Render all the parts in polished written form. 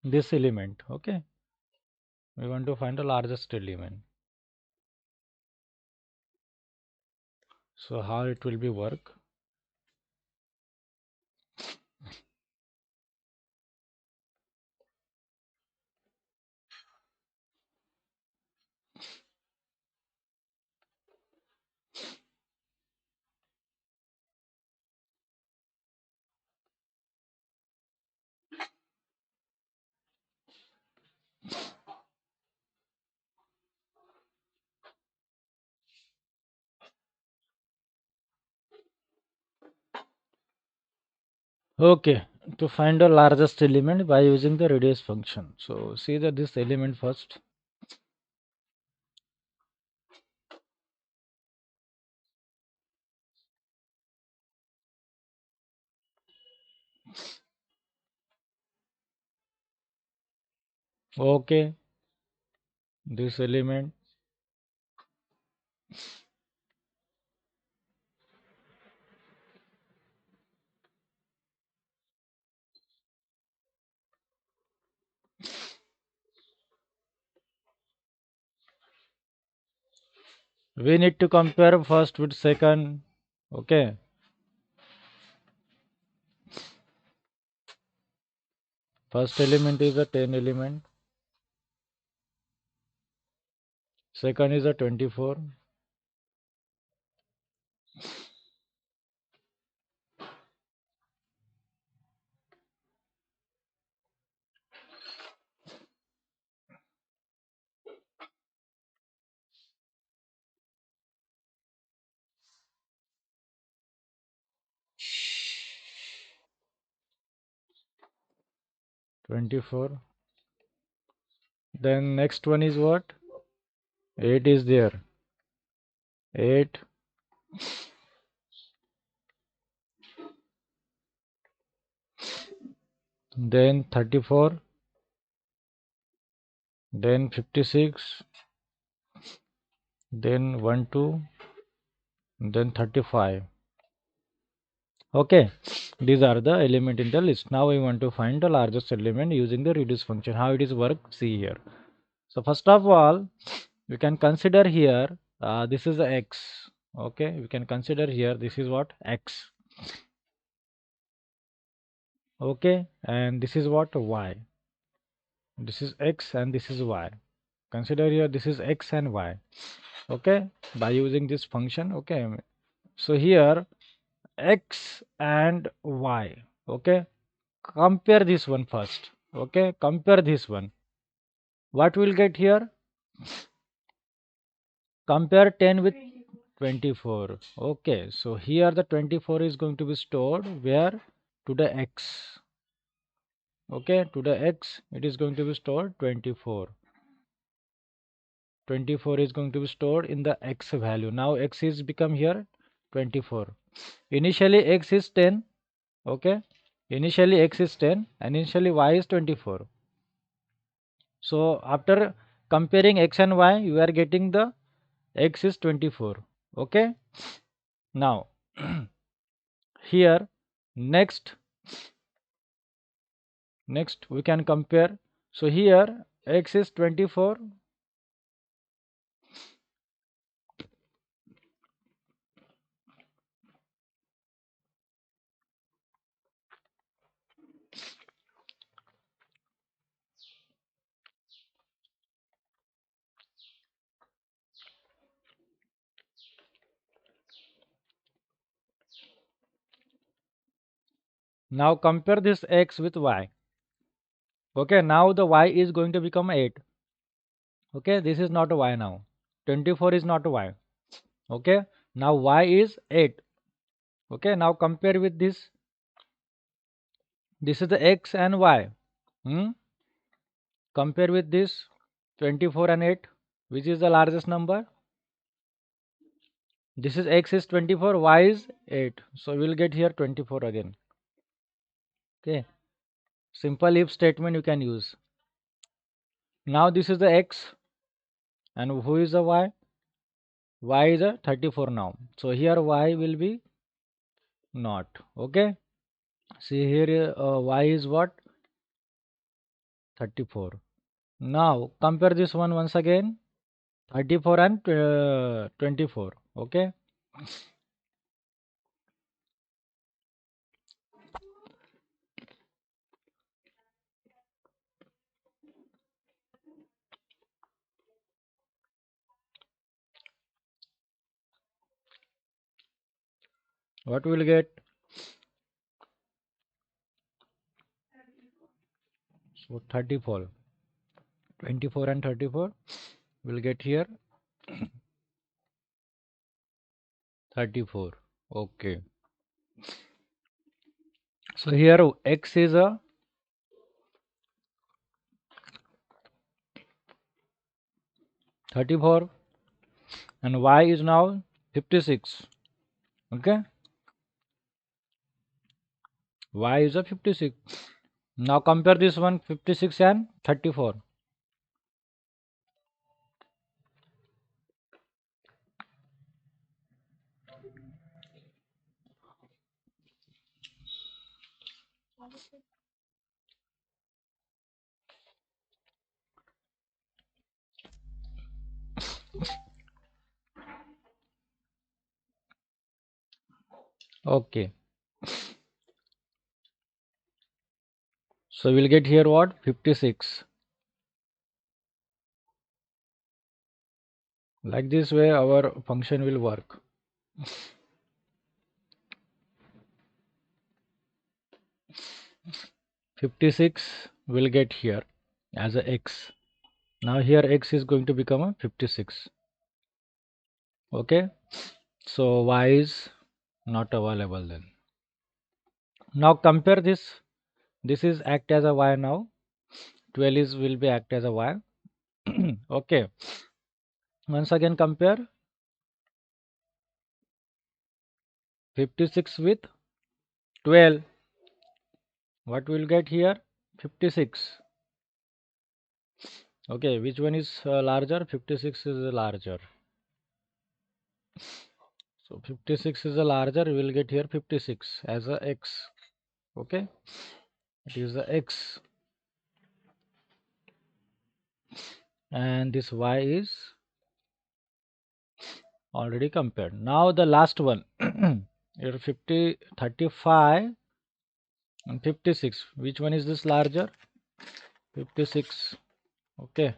this element. Okay, we want to find the largest element. So how it will be work? Okay, to find the largest element by using the radius function. So see that this element first. Okay, this element. We need to compare first with second. Okay, first element is a 10 element. Second is a 24. 24. Then next one is what? 8 is there. 8. Then 34. Then 56. Then 1, 2. Then 35. Okay, these are the element in the list. Now we want to find the largest element using the reduce function. How it is work? See here. So first of all, we can consider here this is the x. Okay, we can consider here this is what? X. Okay, and this is what? Y. This is x and this is y. Consider here this is x and y. Okay, by using this function. Okay, so here x and y. Okay, compare this one first. Okay, compare this one. What we'll get here? Compare 10 with 24. Okay, so here the 24 is going to be stored where? To the x. Okay, to the x it is going to be stored 24. 24 is going to be stored in the x value. Now x is become here 24. Initially x is 10. Okay, initially x is 10 and initially y is 24. So after comparing x and y, you are getting the x is 24. Okay, now here next we can compare. So here x is 24. Now compare this x with y. Okay, now the y is going to become 8. Okay, this is not a y now. 24 is not a y. Okay, now y is 8. Okay, now compare with this. This is the x and y. Compare with this 24 and 8. Which is the largest number? This is x is 24, y is 8. So we will get here 24 again. Okay, simple if statement you can use. Now this is the x and who is the y? Y is a 34 now. So here y will be not. Okay, see here y is what? 34. Now compare this one once again, 34 and 24. Okay. What we'll get? So 34, 24 and 34 we'll get here 34. Okay. So here x is a 34 and y is now 56. Okay. Y is a 56. Now compare this one 56 and 34. Okay. So we'll get here what? 56. Like this way our function will work. 56 will get here as a x. Now here x is going to become a 56. Okay. So y is not available then. Now compare this. This is act as a y now. 12 is will be act as a y. Okay. Once again compare 56 with 12. What will get here? 56. Okay, which one is larger? 56 is larger. So 56 is a larger. We will get here 56 as a x. Okay, it is the x, and this y is already compared. Now the last one, here 50, 35 and 56. Which one is this larger? 56. Okay.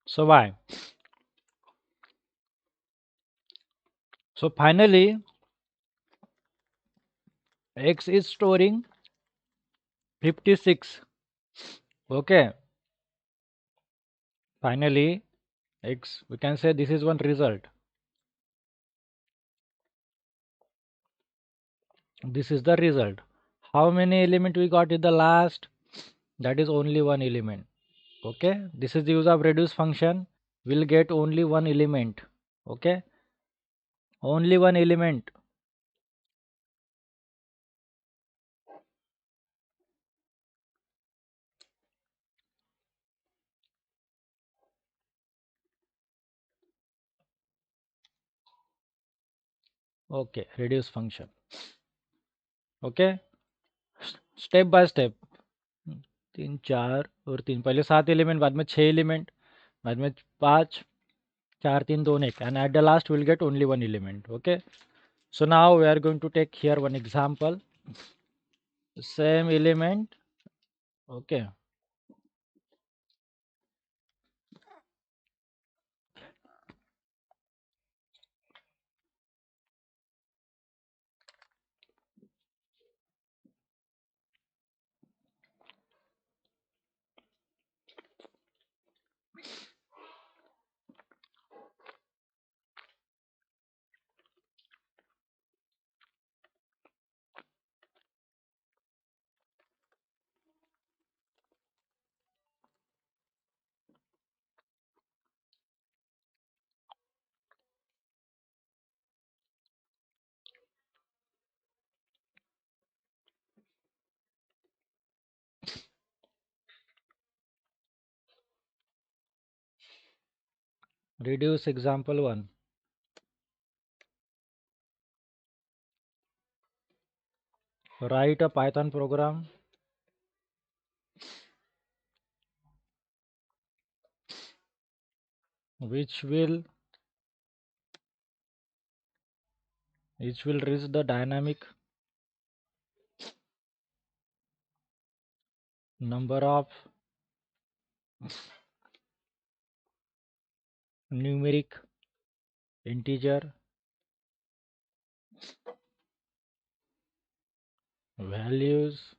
So why? So finally, x is storing 56. Okay. Finally, x, we can say this is one result. This is the result. How many element we got in the last? That is only one element. Okay. This is the use of reduce function. We'll get only one element. Okay. Only one element. Okay. Reduce function. Okay. Step by step, 3 4 और 3, पहले 7 element, बाद में 6 element, बाद में 5 4 3 2 1, and at the last we'll get only one element. Okay, so now we are going to take here one example, same element. Okay, Reduce example 1. Write a Python program which will reach the dynamic number of numeric integer values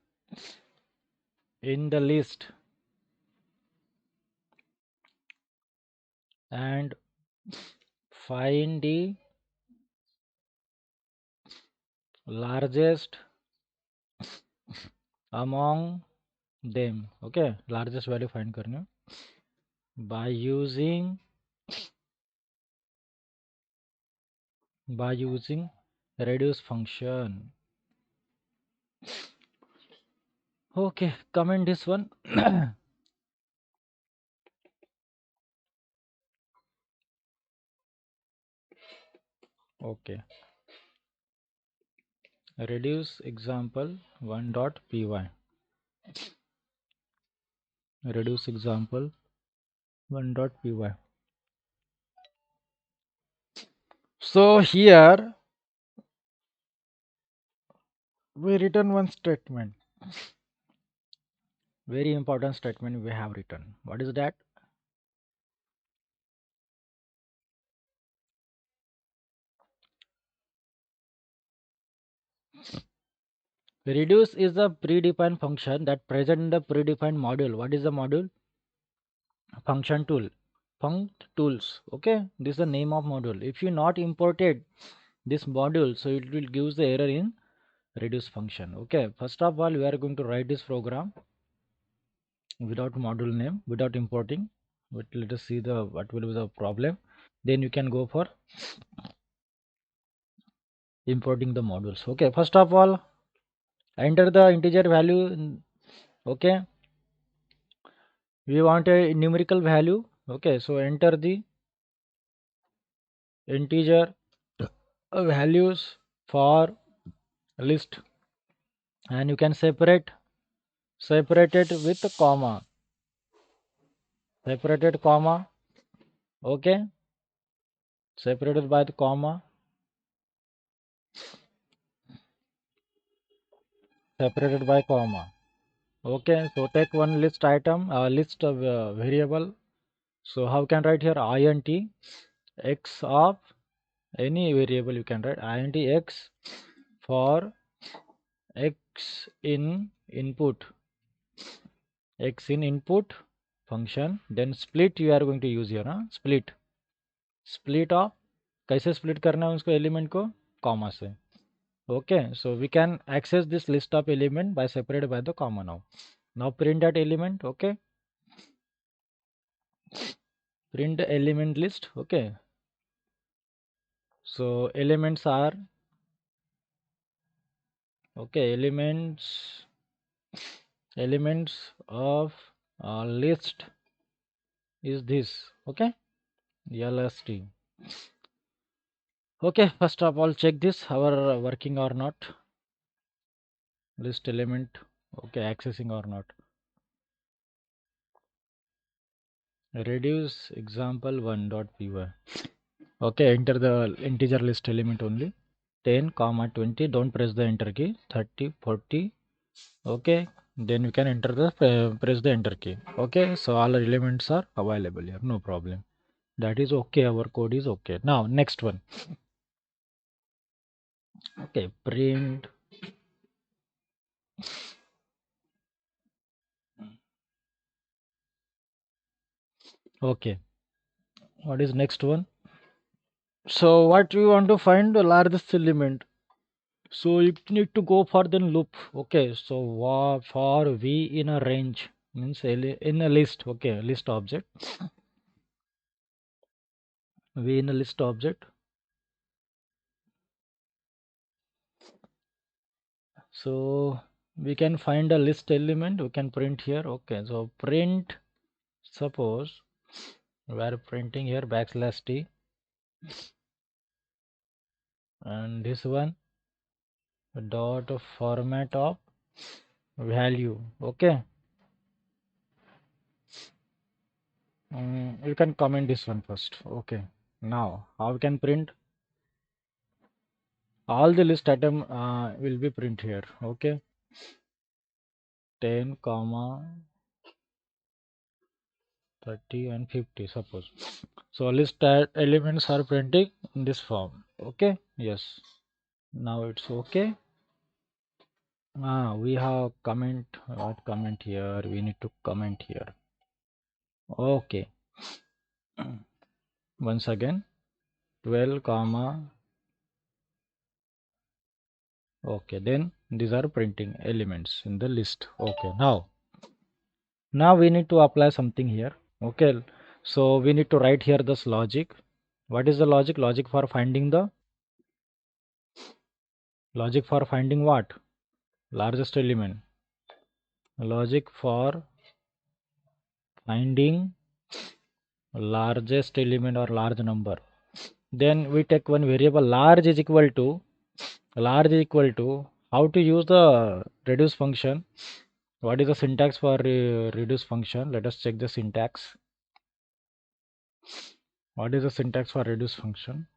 in the list and find the largest among them. Okay, largest value find करना by using reduce function. Okay, comment this one. Okay, reduce example 1.py. Reduce example 1.py. So here we written one statement, very important statement we have written. What is that? Reduce is a predefined function that present in the predefined module. What is the module? Function tool. Funct tools. Okay, this is the name of module. If you not imported this module, so it will gives the error in reduce function. Okay, first of all we are going to write this program without module name, without importing. But let us see the what will be the problem. Then you can go for importing the modules. Okay, first of all enter the integer value. Okay, we want a numerical value. Okay, so enter the integer values for list, and you can separate it with a comma, separated comma. Okay, separated by the comma, separated by comma. Okay, so take one list item, list of variable. So how can write here int x of any variable, you can write int x for x in input, x in input function. Then split you are going to use here, split of कैसे split करना है उसको element को comma से. Okay, so we can access this list of element by separated by the comma. Now print that element. Okay, print the element list. Okay, so elements are, okay, elements of list is this. Okay, lst. Okay, first of all check this our working or not, list element. Okay, accessing or not. Reduce example 1.py. Okay, enter the integer list element only, 10 comma 20. Don't press the enter key. 30 40. Okay, then you can enter the press the enter key. Okay, so all elements are available here, no problem. That is okay, our code is okay. Now next one. Okay, print. Okay, what is next one? So what we want to find the largest element, so you need to go for the loop. Okay, so for v in a range means in a list. Okay, list object, v in a list object. So we can find a list element, we can print here. Okay, so print, suppose We are printing here backslash t, and this one dot format of value. Okay. You can comment this one first. Okay. Now how we can print? All the list item will be print here. Okay. 10 comma 30 and 50 suppose. So list elements are printing in this form. Okay. Yes. Now it's okay. We have comment. What comment here? We need to comment here. Okay. Once again 12 comma. Okay, then these are printing elements in the list. Okay, now we need to apply something here. Okay, so we need to write here this logic. What is the logic? Logic for finding what? Largest element. Logic for finding largest element or large number. Then we take one variable large is equal to how to use the reduce function. What is the syntax for reduce function? Let us check the syntax. What is the syntax for reduce function?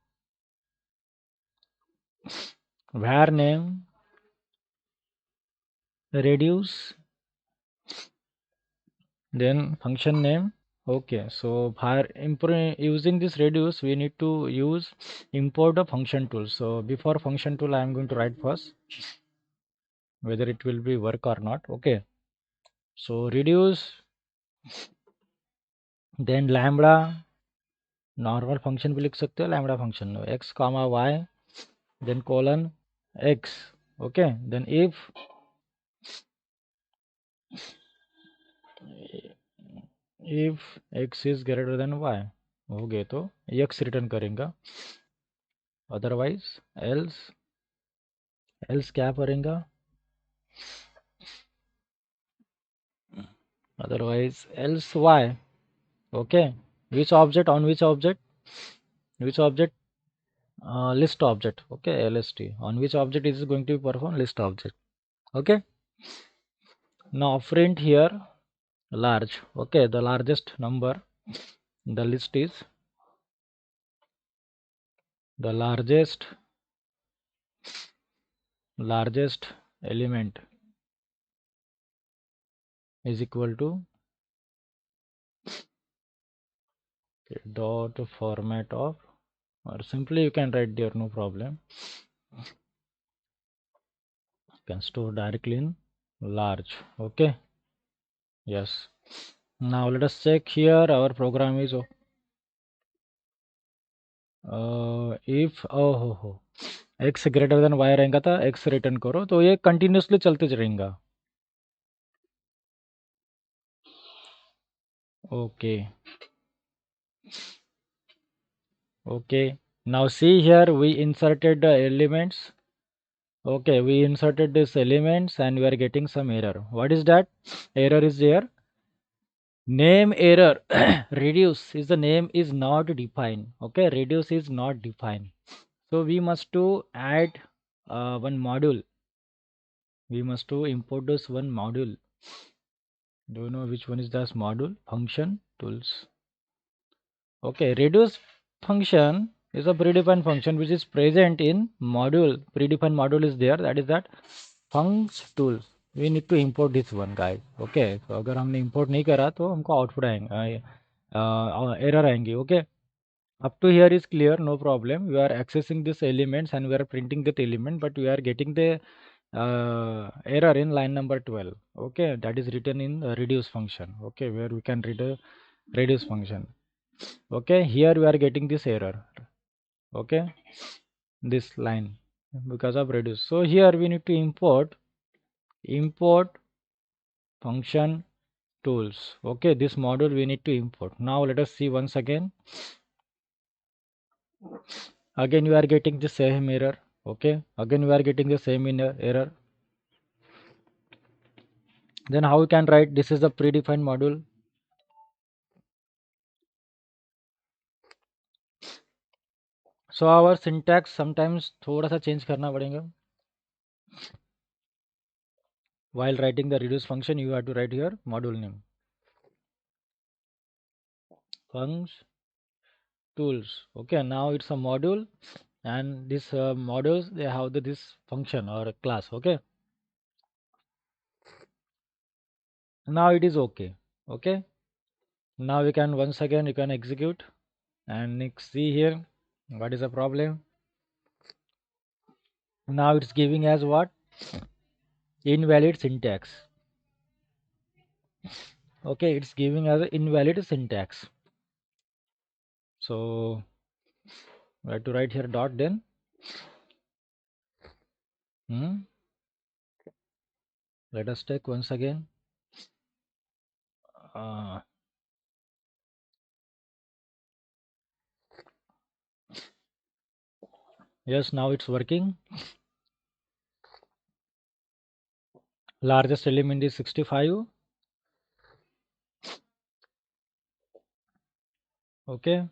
Var name reduce, then function name. Okay, so for using this reduce, we need to use import a function tool. So before function tool, I am going to write first whether it will be work or not. Okay, so reduce, then lambda normal function भी लिख सकते हो, lambda function x comma y, then colon x. Okay, then if x is greater than y हो गए तो x return करेंगे, otherwise else क्या करेंगे, otherwise else y. Okay, which object, on which object, list object. Okay, lst, on which object is going to perform, list object. Okay, now print here large. Okay, the largest number in the list is the largest element is equal to dot format of, or simply you can write there, no problem. You can store directly in large. Okay, yes. Now let us check here our program is if x greater than y रहेगा तो x return करो, तो ये continuously चलते रहेगा. Okay, now see here we inserted the elements. Okay, we inserted these elements and we are getting some error. What is that? Error is there. Name error. Reduce is the name is not defined. Okay, reduce is not defined. So we must to add one module. We must to import this one module. Do you know which one is this module? Function tools. Okay, reduce function is a predefined function which is present in module. Predefined module is there. That is that func tools. We need to import this one, guys. Okay, so अगर हमने import नहीं करा तो हमको output आएंगे, error आएंगी. Okay, up to here is clear, no problem. We are accessing these elements and we are printing that element, but we are getting the error in line number 12. Okay, that is written in reduce function. Okay, where we can read a reduce function. Okay, here we are getting this error. Okay, this line because of reduce. So here we need to import function tools. Okay, this module we need to import. Now let us see once again. Again you are getting the same error. Okay, again we are getting the same error. Then how we can write this is the predefined module. So our syntax sometimes थोड़ा सा change करना पड़ेगा. While writing the reduce function, you have to write here module name. Funcs tools. Okay, now it's a module, and this modules they have this function or a class. Okay, now it is okay. Okay, now we can once again you can execute and next see here what is the problem. Now it's giving as what? Invalid syntax. Okay, it's giving as an invalid syntax. So we have to write here dot then. Let us take once again. Uh, yes, now it's working. Largest element is 65. Okay.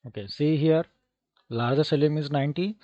Okay. See here, largest element is 90.